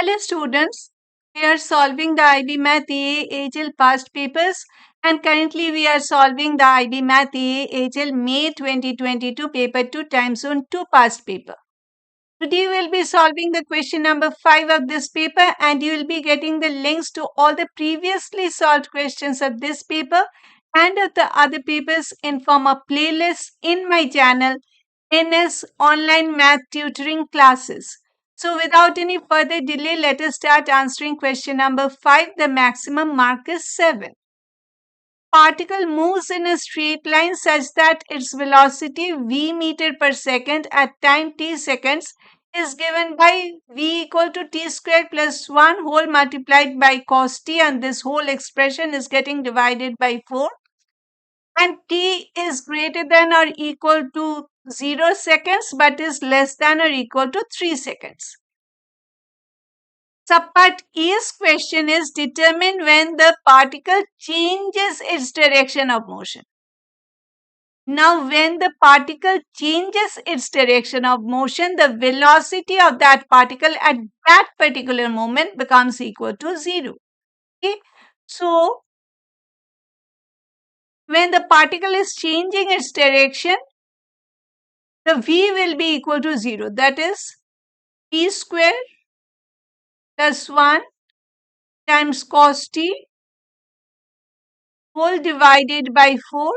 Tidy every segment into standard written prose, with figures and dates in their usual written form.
Hello students, we are solving the IB Math A HL past papers and currently we are solving the IB Math A HL May 2022 paper 2 time zone 2 past paper. Today we will be solving the question number 5 of this paper and you will be getting the links to all the previously solved questions of this paper and of the other papers in form of playlists in my channel NS Online Math Tutoring Classes. So without any further delay, let us start answering question number 5. The maximum mark is 7. Particle moves in a straight line such that its velocity v meter per second at time t seconds is given by v equal to t square plus 1 whole multiplied by cos t, and this whole expression is getting divided by 4, and t is greater than or equal to 0 seconds but is less than or equal to 3 seconds. Subpart A's question is determine when the particle changes its direction of motion. Now, when the particle changes its direction of motion, the velocity of that particle at that particular moment becomes equal to 0. Okay? So, when the particle is changing its direction, the v will be equal to 0. That is t square plus 1 times cos t whole divided by 4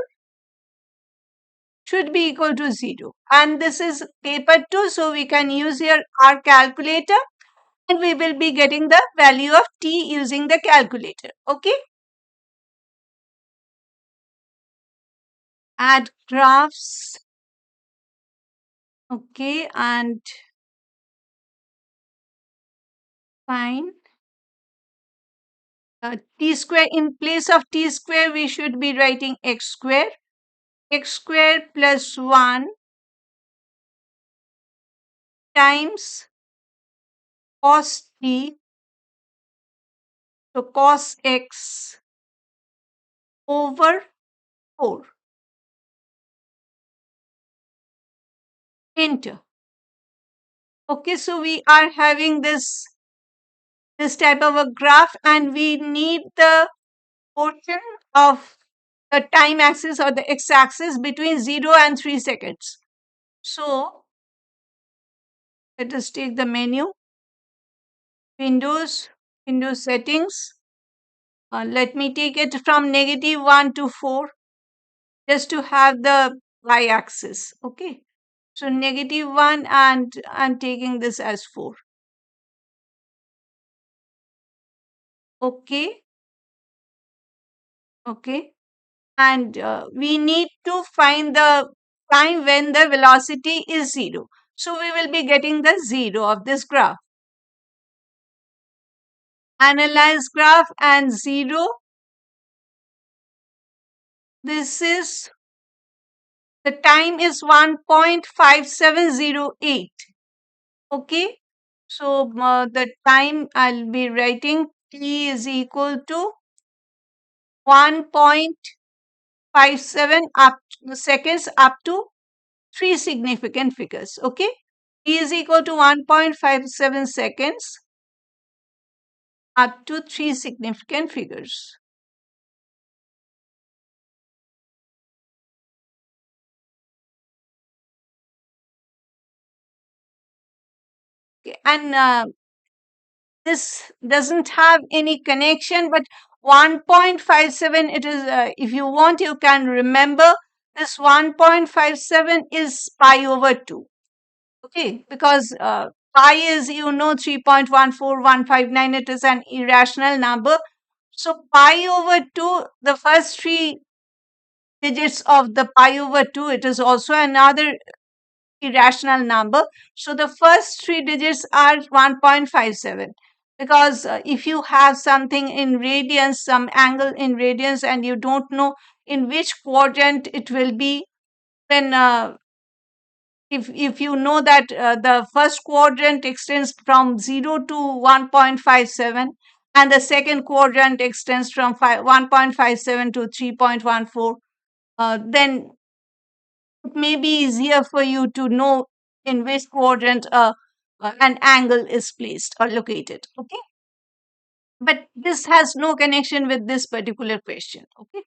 should be equal to 0. And this is paper 2, so we can use here our calculator and we will be getting the value of t using the calculator. Okay. Add graphs. Okay, and fine. T square, in place of t square, we should be writing x square. X square plus 1 times cos t, so cos x over 4. Enter. Okay, so we are having this type of a graph and we need the portion of the time axis or the x-axis between 0 and 3 seconds. So, let us take the menu, Windows settings. Let me take it from -1 to 4 just to have the y-axis. Okay. So, -1 and I'm taking this as 4. Okay. Okay. And we need to find the time when the velocity is 0. So, we will be getting the 0 of this graph. Analyze graph and 0. This is, the time is 1.5708. Okay. So, the time I'll be writing t is equal to 1.57 seconds up to 3 significant figures. Okay. T is equal to 1.57 seconds up to 3 significant figures. Okay. And this doesn't have any connection, but 1.57, it is, if you want, you can remember this 1.57 is pi over 2. Okay, because pi is, 3.14159, it is an irrational number. So pi over 2, the first 3 digits of the pi over 2, it is also another irrational number. So the first 3 digits are 1.57, because if you have something in radians, some angle in radians, and you don't know in which quadrant it will be, then if you know that the first quadrant extends from 0 to 1.57 and the second quadrant extends from 1.57 to 3.14, then it may be easier for you to know in which quadrant an angle is placed or located. Okay, but this has no connection with this particular question. Okay,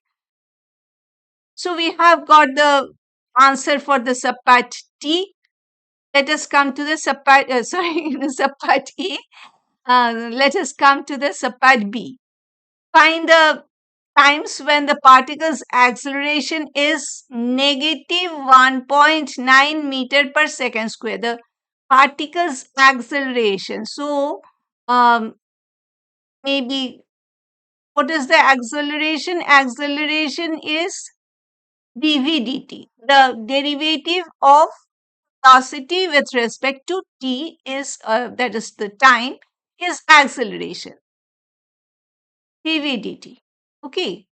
so we have got the answer for the subpart T. Let us come to the subpart, sorry, the subpart E. Let us come to the subpart B. Find the times when the particle's acceleration is negative 1.9 meter per second square. The particle's acceleration. So, maybe what is the acceleration? Acceleration is dv dt. The derivative of velocity with respect to t is, that is the time, is acceleration, dv dt. Okay.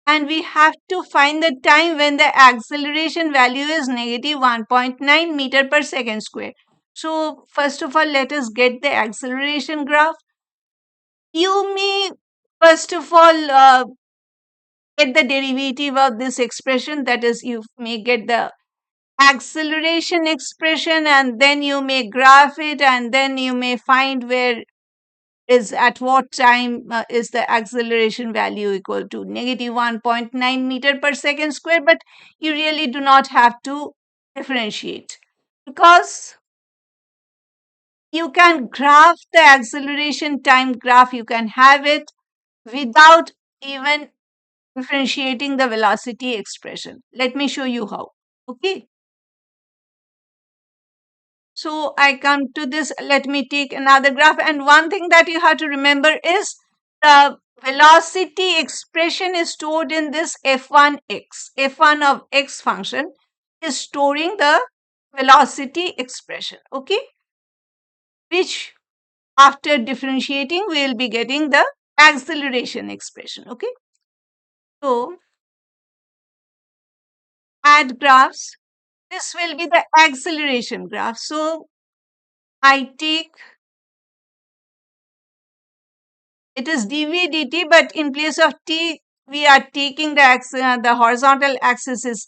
And we have to find the time when the acceleration value is negative 1.9 meter per second square. So, first of all, let us get the acceleration graph. You may, first of all, get the derivative of this expression, that is, you may get the acceleration expression, and then you may graph it, and then you may find where is at what time is the acceleration value equal to negative 1.9 meter per second square, but you really do not have to differentiate, because you can graph the acceleration time graph, you can have it without even differentiating the velocity expression. Let me show you how. Okay. So I come to this, let me take another graph. And one thing that you have to remember is the velocity expression is stored in this f1x. f1 of x function is storing the velocity expression, okay? Which after differentiating, we will be getting the acceleration expression, okay? So add graphs. This will be the acceleration graph. So I take, it is dv dt, but in place of t, we are taking the horizontal axis is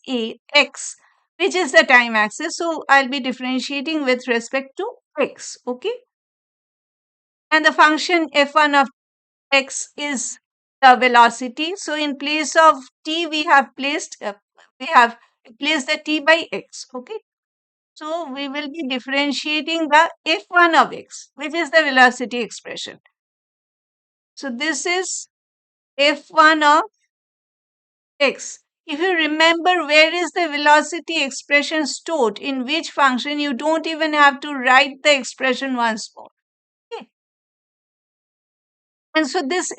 x, which is the time axis. So I'll be differentiating with respect to x, okay? And the function f1 of x is the velocity. So in place of t, we have placed the t by x, okay? So we will be differentiating the f1 of x, which is the velocity expression. So this is f1 of x. If you remember, where is the velocity expression stored, in which function, you don't even have to write the expression once more. Okay. And so this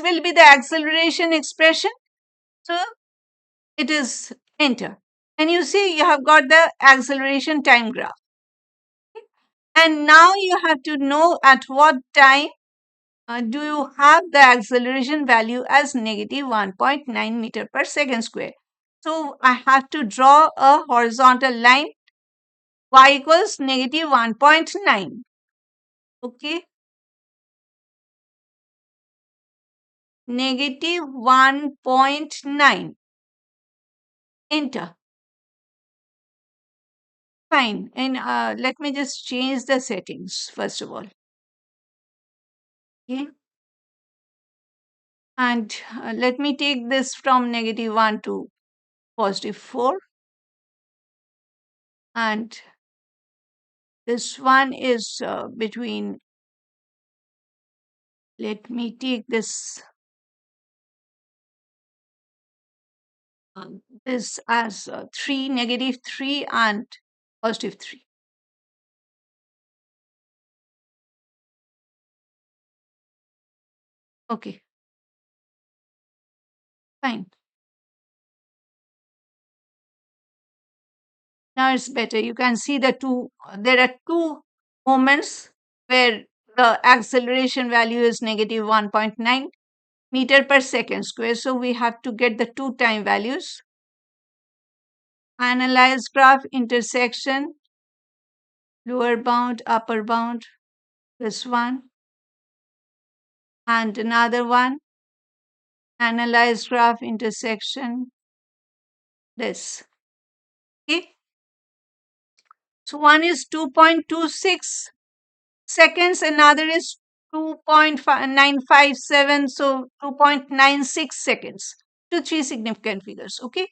will be the acceleration expression. So it is enter. And you see you have got the acceleration time graph. Okay. And now you have to know at what time do you have the acceleration value as negative 1.9 meter per second square. So I have to draw a horizontal line, y equals negative 1.9. Okay, negative 1.9. Enter. Fine. And let me just change the settings first of all. Okay. And let me take this from negative 1 to positive 4. And this one is between, let me take this this as 3, negative 3 and positive 3. Okay, fine. Now it's better. You can see the two, there are two moments where the acceleration value is negative 1.9 meter per second square. So we have to get the two time values. Analyze graph intersection, lower bound, upper bound, this one, and another one. Analyze graph intersection, this. Okay. So one is 2.26 seconds, another is 2.957, so 2.96 seconds. To three significant figures, okay?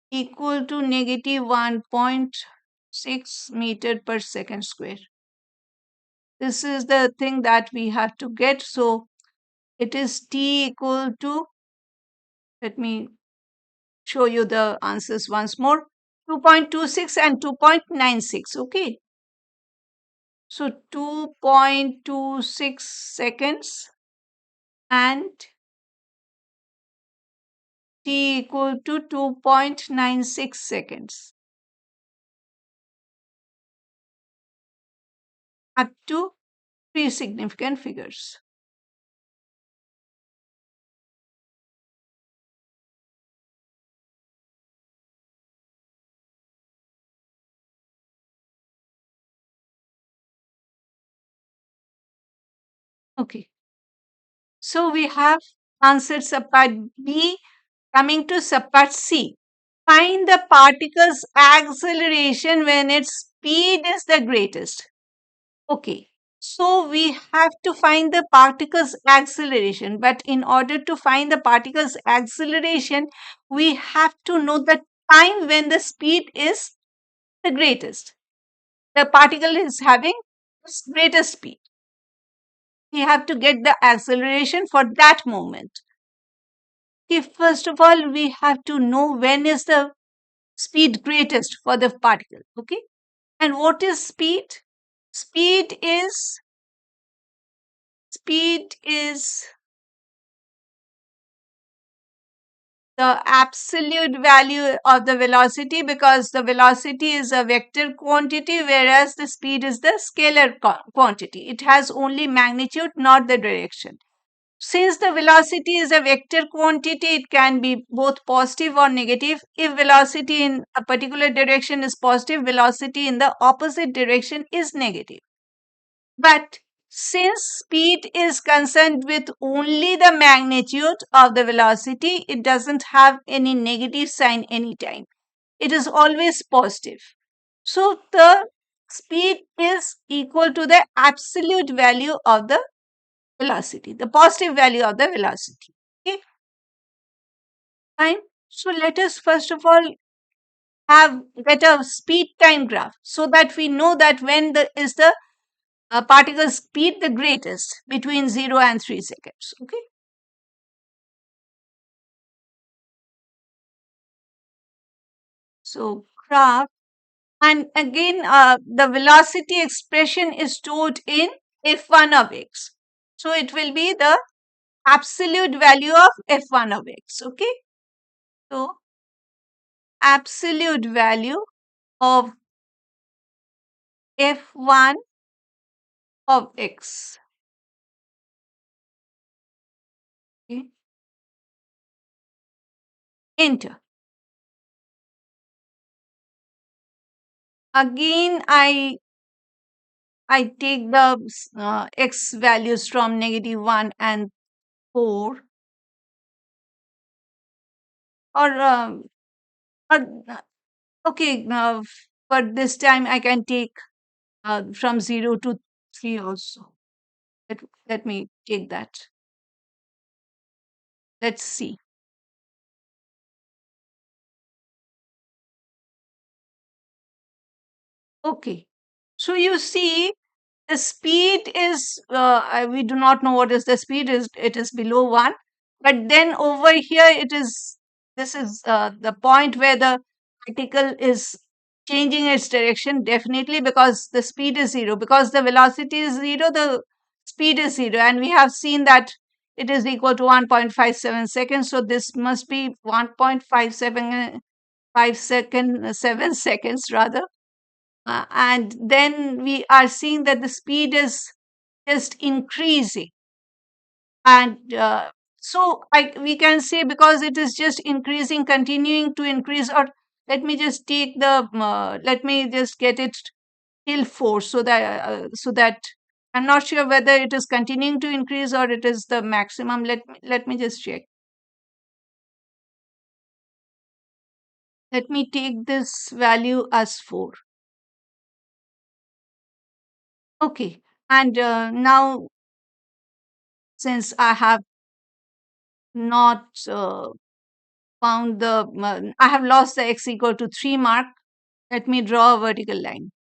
Equal to negative 1.6 meter per second square. This is the thing that we have to get. So it is t equal to, let me show you the answers once more, 2.26 and 2.96, okay? So 2.26 seconds and t equal to 2.96 seconds up to three significant figures. Okay. So we have answered subpart B. Coming to subpart C. Find the particle's acceleration when its speed is the greatest. Okay. So we have to find the particle's acceleration, but in order to find the particle's acceleration, we have to know the time when the speed is the greatest. The particle is having its greatest speed. We have to get the acceleration for that moment. Okay, first of all, we have to know when is the speed greatest for the particle. Okay, and what is speed? Speed is speed is the absolute value of the velocity, because the velocity is a vector quantity, whereas the speed is the scalar quantity. It has only magnitude, not the direction. Since the velocity is a vector quantity, it can be both positive or negative. If velocity in a particular direction is positive, velocity in the opposite direction is negative. But since speed is concerned with only the magnitude of the velocity, it doesn't have any negative sign anytime. It is always positive. So the speed is equal to the absolute value of the velocity, the positive value of the velocity. Okay, fine. So let us first of all get a speed time graph so that we know that when the particle speed the greatest between 0 and 3 seconds. Okay. So graph, and again the velocity expression is stored in f1 of x. So it will be the absolute value of f1 of x. Okay. So absolute value of f1 of x. Okay. Enter. Again, I take the x values from -1 and 4, or or okay, but this time I can take from 0 to 3 also. Let me take that. Let's see. Okay. So you see, the speed is, we do not know what is the speed, is it is below 1. But then over here, this is the point where the particle is changing its direction, definitely, because the speed is 0. Because the velocity is 0, the speed is 0. And we have seen that it is equal to 1.57 seconds. So this must be 1.57 7 seconds rather. And then we are seeing that the speed is just increasing. And so we can say, because it is just increasing, continuing to increase, or let me just take let me just get it till 4, so that I'm not sure whether it is continuing to increase or it is the maximum. Let me just check. Let me take this value as 4. Okay. And now, since I have not found I have lost the x equal to 3 mark, let me draw a vertical line.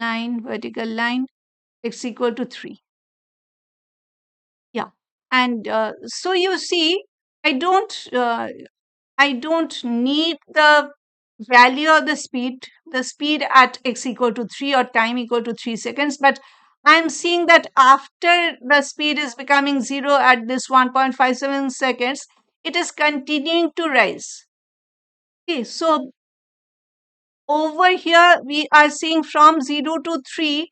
Vertical line, x equal to 3. Yeah. And so you see, I don't uh, I don't need the value of the speed at x equal to 3 or time equal to 3 seconds, but I'm seeing that after the speed is becoming 0 at this 1.57 seconds, it is continuing to rise. Okay, so over here we are seeing from 0 to 3,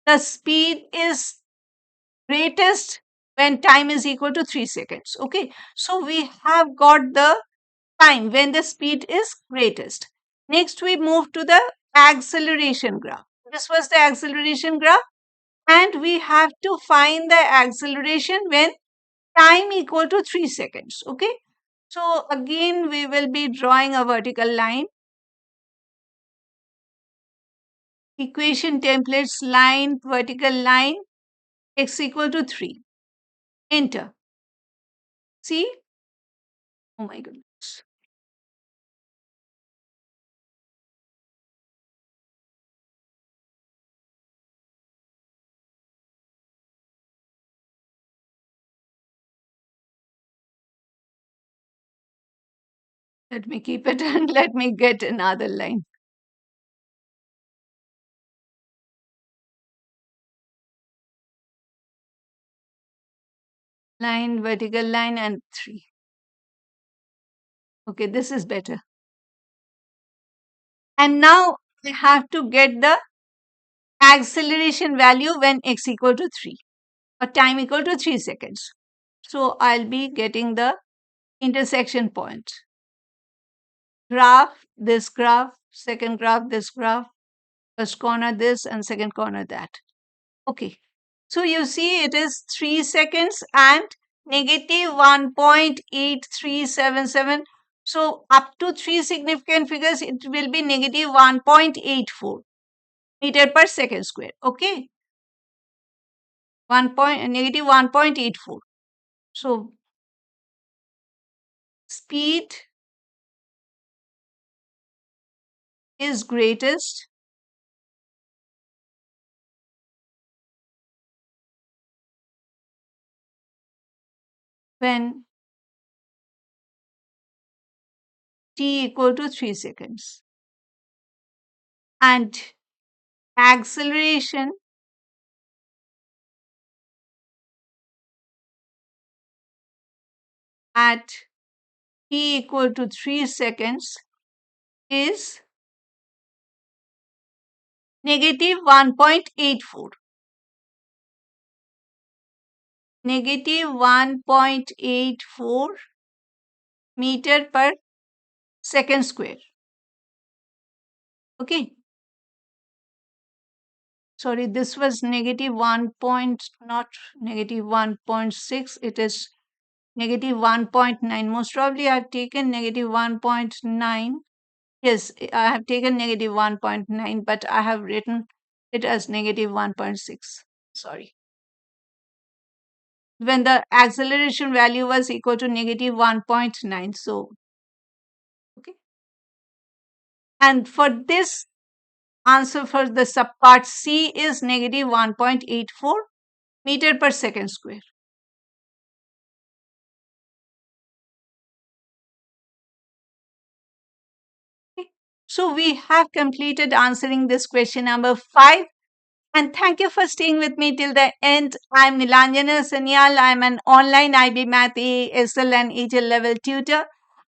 the speed is greatest when time is equal to 3 seconds. Okay, so we have got the time when the speed is greatest. Next, we move to the acceleration graph. This was the acceleration graph, and we have to find the acceleration when time equal to 3 seconds. Okay, so again, we will be drawing a vertical line. Equation templates line, vertical line, x equal to 3. Enter. See? Oh my goodness. Let me keep it and let me get another line. Line, vertical line, and 3. Okay, this is better. And now I have to get the acceleration value when x equal to 3 or time equal to 3 seconds. So I'll be getting the intersection point. Graph, second graph, this graph, first corner this and second corner that. Okay. So you see it is 3 seconds and negative 1.8377. So up to 3 significant figures, it will be negative 1.84 meter per second square. Okay. Negative 1.84. So speed is greatest when t equal to 3 seconds. And acceleration at t equal to 3 seconds is negative 1.84. Negative 1.84 meter per second square. Okay. Sorry, this was negative 1 point, not negative 1.6. It is negative 1.9. Most probably I've taken negative 1.9. Yes, I have taken negative 1.9, but I have written it as negative 1.6. Sorry. When the acceleration value was equal to negative 1.9. So, okay. And for this answer for the subpart C is negative 1.84 meter per second square. Okay. So we have completed answering this question number 5. And thank you for staying with me till the end. I'm Nilanjana Sanyal. I'm an online IB Math ASL and HL level tutor.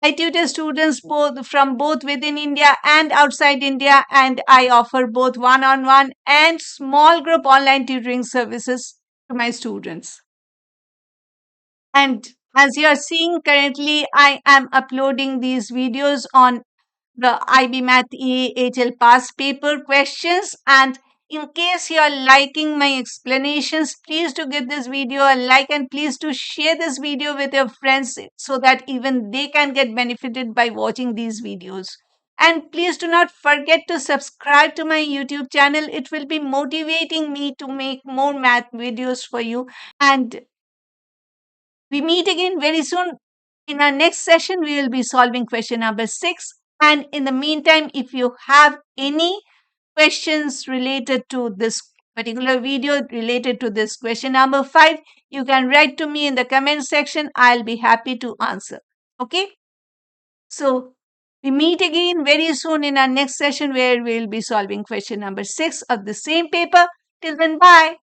I tutor students from both within India and outside India, and I offer both one-on-one and small group online tutoring services to my students. And as you are seeing currently, I am uploading these videos on the IB Math EHL past paper questions and In case you are liking my explanations, please to give this video a like and please to share this video with your friends so that even they can get benefited by watching these videos. And please do not forget to subscribe to my YouTube channel. It will be motivating me to make more math videos for you. And we meet again very soon. In our next session, we will be solving question number 6. And in the meantime, if you have any questions related to this particular video, related to this question number 5, you can write to me in the comment section. I'll be happy to answer. Okay? So, we meet again very soon in our next session where we'll be solving question number 6 of the same paper. Till then, bye.